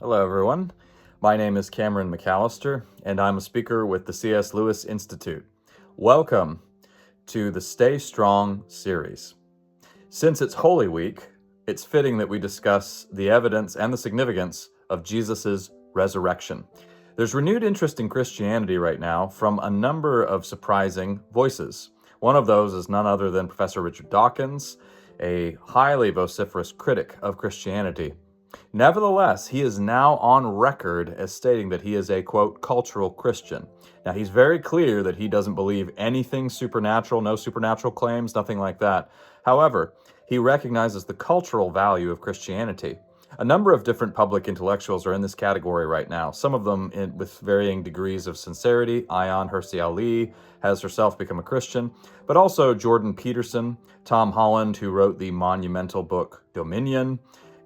Hello, everyone. My name is Cameron McAllister, and I'm a speaker with the C.S.Lewis Institute. Welcome to the Stay Strong series. Since it's Holy Week, it's fitting that we discuss the evidence and the significance of Jesus' resurrection. There's renewed interest in Christianity right now from a number of surprising voices. One of those is none other than Professor Richard Dawkins, a highly vociferous critic of Christianity. Nevertheless, he is now on record as stating that he is a, quote, cultural Christian. Now, he's very clear that he doesn't believe anything supernatural, no supernatural claims, nothing like that. However, he recognizes the cultural value of Christianity. A number of different public intellectuals are in this category right now, some of them with varying degrees of sincerity. Ayaan Hirsi Ali has herself become a Christian, but also Jordan Peterson, Tom Holland, who wrote the monumental book Dominion,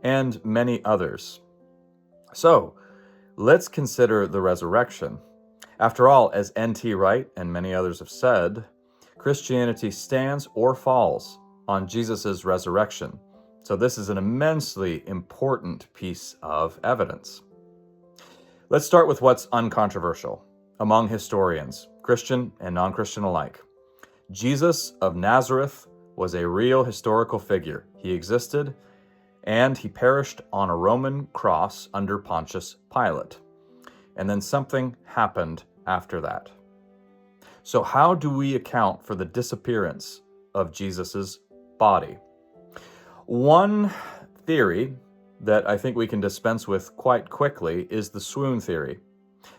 and many others. So, let's consider the resurrection. After all, as N.T. Wright and many others have said, Christianity stands or falls on Jesus' resurrection. So this is an immensely important piece of evidence. Let's start with what's uncontroversial among historians, Christian and non-Christian alike. Jesus of Nazareth was a real historical figure. He existed, and he perished on a Roman cross under Pontius Pilate. And then something happened after that. So how do we account for the disappearance of Jesus' body? One theory that I think we can dispense with quite quickly is the swoon theory,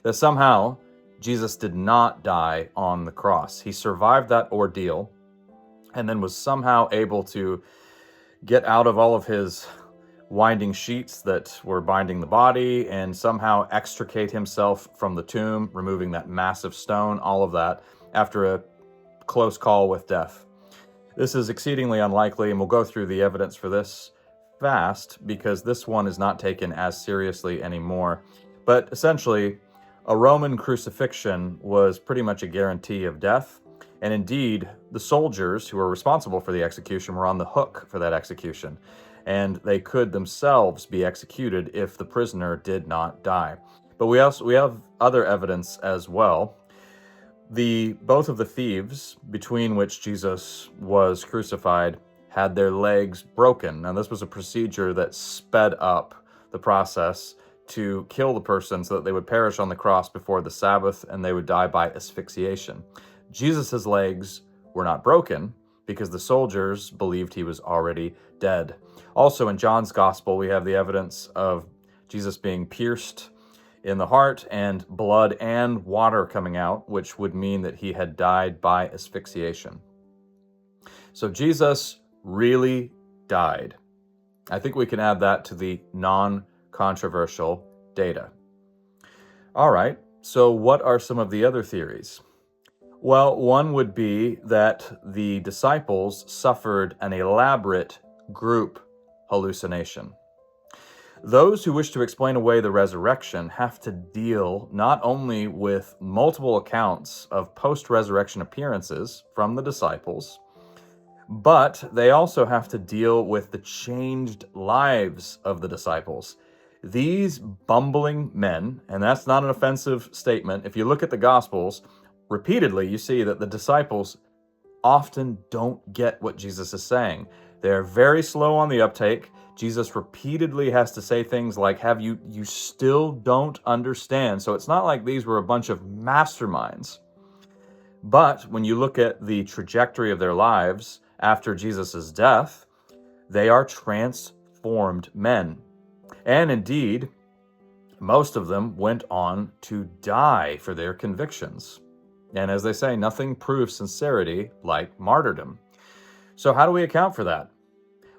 that somehow Jesus did not die on the cross. He survived that ordeal and then was somehow able to get out of all of his winding sheets that were binding the body and somehow extricate himself from the tomb, removing that massive stone, all of that, after a close call with death. This is exceedingly unlikely, and we'll go through the evidence for this fast because this one is not taken as seriously anymore. But essentially, a Roman crucifixion was pretty much a guarantee of death. And indeed, the soldiers who were responsible for the execution were on the hook for that execution. And they could themselves be executed if the prisoner did not die. But we have other evidence as well. Both of the thieves between which Jesus was crucified had their legs broken. Now, this was a procedure that sped up the process to kill the person so that they would perish on the cross before the Sabbath and they would die by asphyxiation. Jesus' legs were not broken because the soldiers believed he was already dead. Also, in John's Gospel, we have the evidence of Jesus being pierced in the heart and blood and water coming out, which would mean that he had died by asphyxiation. So Jesus really died. I think we can add that to the non-controversial data. All right, so what are some of the other theories? Well, one would be that the disciples suffered an elaborate group hallucination. Those who wish to explain away the resurrection have to deal not only with multiple accounts of post-resurrection appearances from the disciples, but they also have to deal with the changed lives of the disciples. These bumbling men, and that's not an offensive statement, if you look at the Gospels, repeatedly you see that the disciples often don't get what Jesus is saying. They're very slow on the uptake. Jesus repeatedly has to say things like, you still don't understand. So it's not like these were a bunch of masterminds. But when you look at the trajectory of their lives after Jesus' death, they are transformed men. And indeed, most of them went on to die for their convictions. And as they say, nothing proves sincerity like martyrdom. So how do we account for that?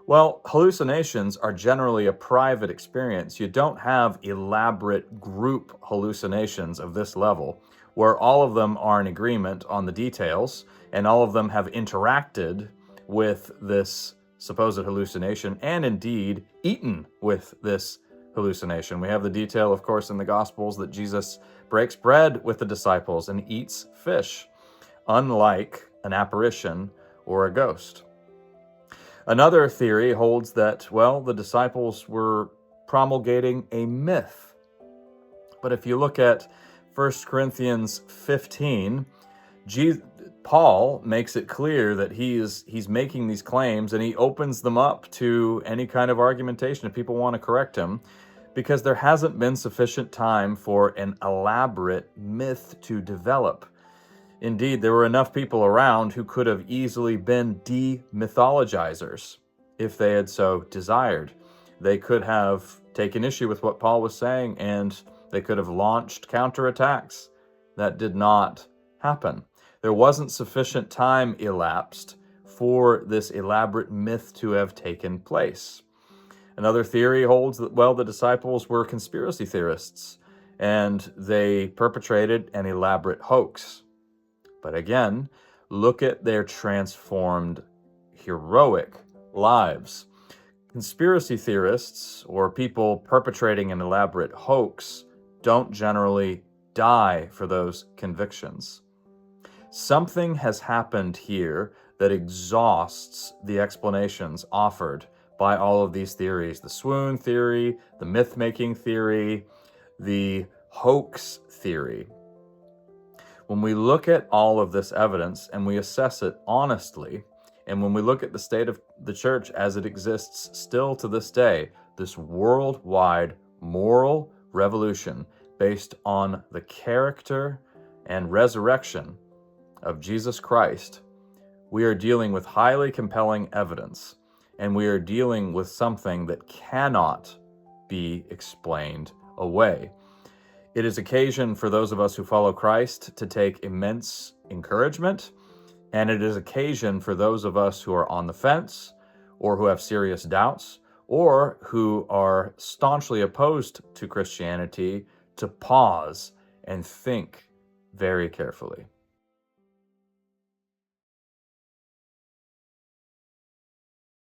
Well, hallucinations are generally a private experience. You don't have elaborate group hallucinations of this level, where all of them are in agreement on the details, and all of them have interacted with this supposed hallucination, and indeed eaten with this hallucination. We have the detail, of course, in the Gospels that Jesus breaks bread with the disciples and eats fish, unlike an apparition or a ghost. Another theory holds that, well, the disciples were promulgating a myth. But if you look at 1 Corinthians 15, Paul makes it clear that he's making these claims, and he opens them up to any kind of argumentation if people want to correct him, because there hasn't been sufficient time for an elaborate myth to develop. Indeed, there were enough people around who could have easily been demythologizers if they had so desired. They could have taken issue with what Paul was saying, and they could have launched counterattacks. That did not happen. There wasn't sufficient time elapsed for this elaborate myth to have taken place. Another theory holds that, well, the disciples were conspiracy theorists, and they perpetrated an elaborate hoax. But again, look at their transformed, heroic lives. Conspiracy theorists, or people perpetrating an elaborate hoax, don't generally die for those convictions. Something has happened here that exhausts the explanations offered by all of these theories: the swoon theory, the myth-making theory, the hoax theory. When we look at all of this evidence and we assess it honestly, and when we look at the state of the church as it exists still to this day, this worldwide moral revolution based on the character and resurrection of Jesus Christ, we are dealing with highly compelling evidence, and we are dealing with something that cannot be explained away. It is occasion for those of us who follow Christ to take immense encouragement, and it is occasion for those of us who are on the fence, or who have serious doubts, or who are staunchly opposed to Christianity, to pause and think very carefully.